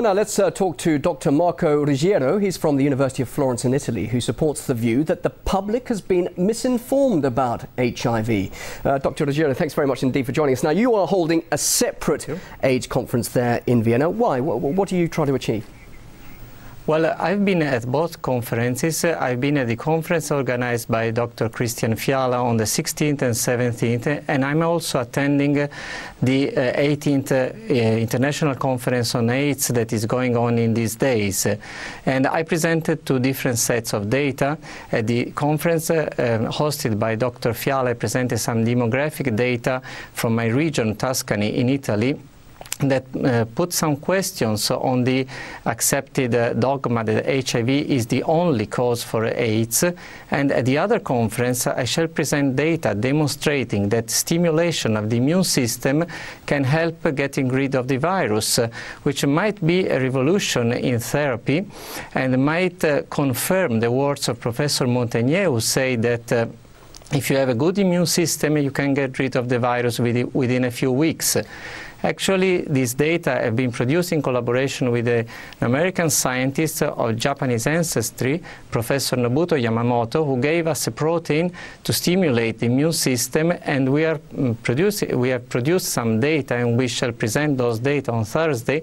Now let's talk to Dr. Marco Ruggiero. He's from the University of Florence in Italy, who supports the view that the public has been misinformed about HIV. Dr. Ruggiero, thanks very much indeed for joining us. Now, you are holding a separate AIDS conference there in Vienna. Why? What do you try to achieve? Well, I've been at both conferences. I've been at the conference organized by Dr. Christian Fiala on the 16th and 17th, and I'm also attending the 18th International Conference on AIDS that is going on in these days. And I presented two different sets of data. At the conference hosted by Dr. Fiala, I presented some demographic data from my region, Tuscany, in Italy, that put some questions on the accepted dogma that HIV is the only cause for AIDS. And at the other conference, I shall present data demonstrating that stimulation of the immune system can help getting rid of the virus, which might be a revolution in therapy and might confirm the words of Professor Montagnier, who say that if you have a good immune system, you can get rid of the virus within a few weeks. Actually, these data have been produced in collaboration with an American scientist of Japanese ancestry, Professor Nobuto Yamamoto, who gave us a protein to stimulate the immune system, and we have produced some data, and we shall present those data on Thursday,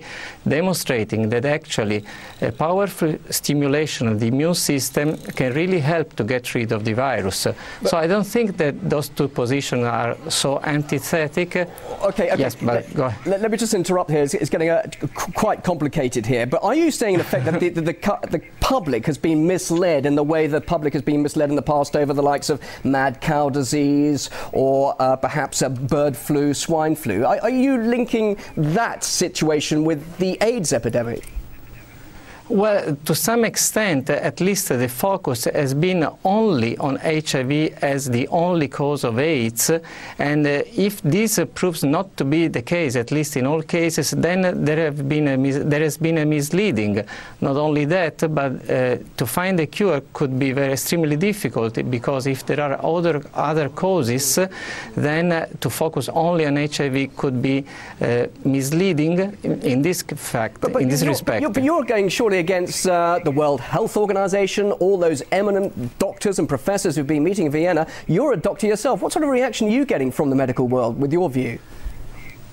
demonstrating that actually a powerful stimulation of the immune system can really help to get rid of the virus. So I don't think that those two positions are so antithetic. Okay. Yes, but go ahead. Let me just interrupt here. It's getting quite complicated here. But are you saying in effect that the public has been misled in the way the public has been misled in the past over the likes of mad cow disease or perhaps bird flu, swine flu? Are you linking that situation with the AIDS epidemic? Well, to some extent, at least the focus has been only on HIV as the only cause of AIDS, and if this proves not to be the case, at least in all cases, then there has been a misleading. Not only that, but to find a cure could be extremely difficult, because if there are other causes, then to focus only on HIV could be misleading in this fact, in this respect. But you're going surely against the World Health Organization, all those eminent doctors and professors who've been meeting in Vienna. You're a doctor yourself. What sort of reaction are you getting from the medical world with your view?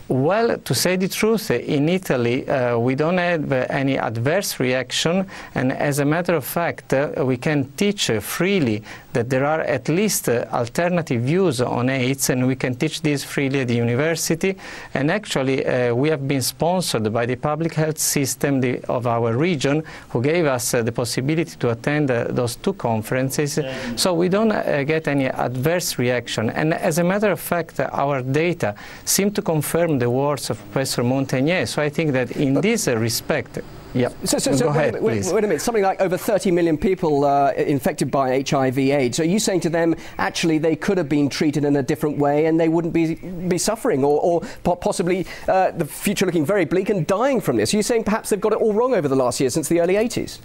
Well, to say the truth, in Italy we don't have any adverse reaction, and as a matter of fact we can teach freely that there are at least alternative views on AIDS, and we can teach this freely at the university. And actually we have been sponsored by the public health system of our region, who gave us the possibility to attend those two conferences. So we don't get any adverse reaction, and as a matter of fact our data seem to confirm the words of Professor Montagnier. So I think that in this respect, yeah. So wait a minute. Something like over 30 million people infected by HIV/AIDS. Are you saying to them, actually, they could have been treated in a different way and they wouldn't be suffering, or possibly the future looking very bleak and dying from this? Are you saying perhaps they've got it all wrong over the last year, since the early 80s?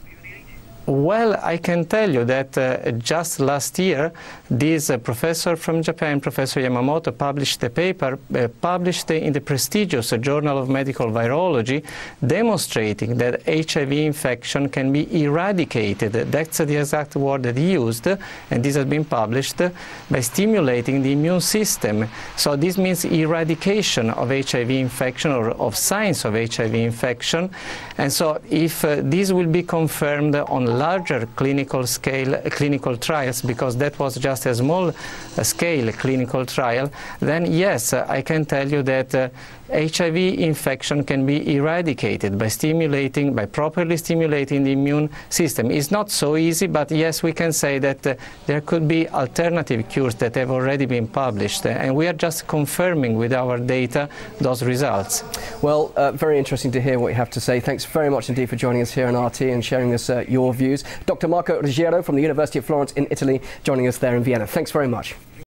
Well, I can tell you that just last year, this professor from Japan, Professor Yamamoto, published a paper published in the prestigious Journal of Medical Virology, demonstrating that HIV infection can be eradicated. That's the exact word that he used, and this has been published, by stimulating the immune system. So this means eradication of HIV infection, or of signs of HIV infection. And so if this will be confirmed on larger clinical trials, because that was just a small scale clinical trial, then yes, I can tell you that HIV infection can be eradicated by properly stimulating the immune system. It's not so easy, but yes, we can say that there could be alternative cures that have already been published, and we are just confirming with our data those results. Well, very interesting to hear what you have to say. Thanks very much indeed for joining us here on RT and sharing us your views. Dr. Marco Ruggiero from the University of Florence in Italy, joining us there in Vienna. Thanks very much.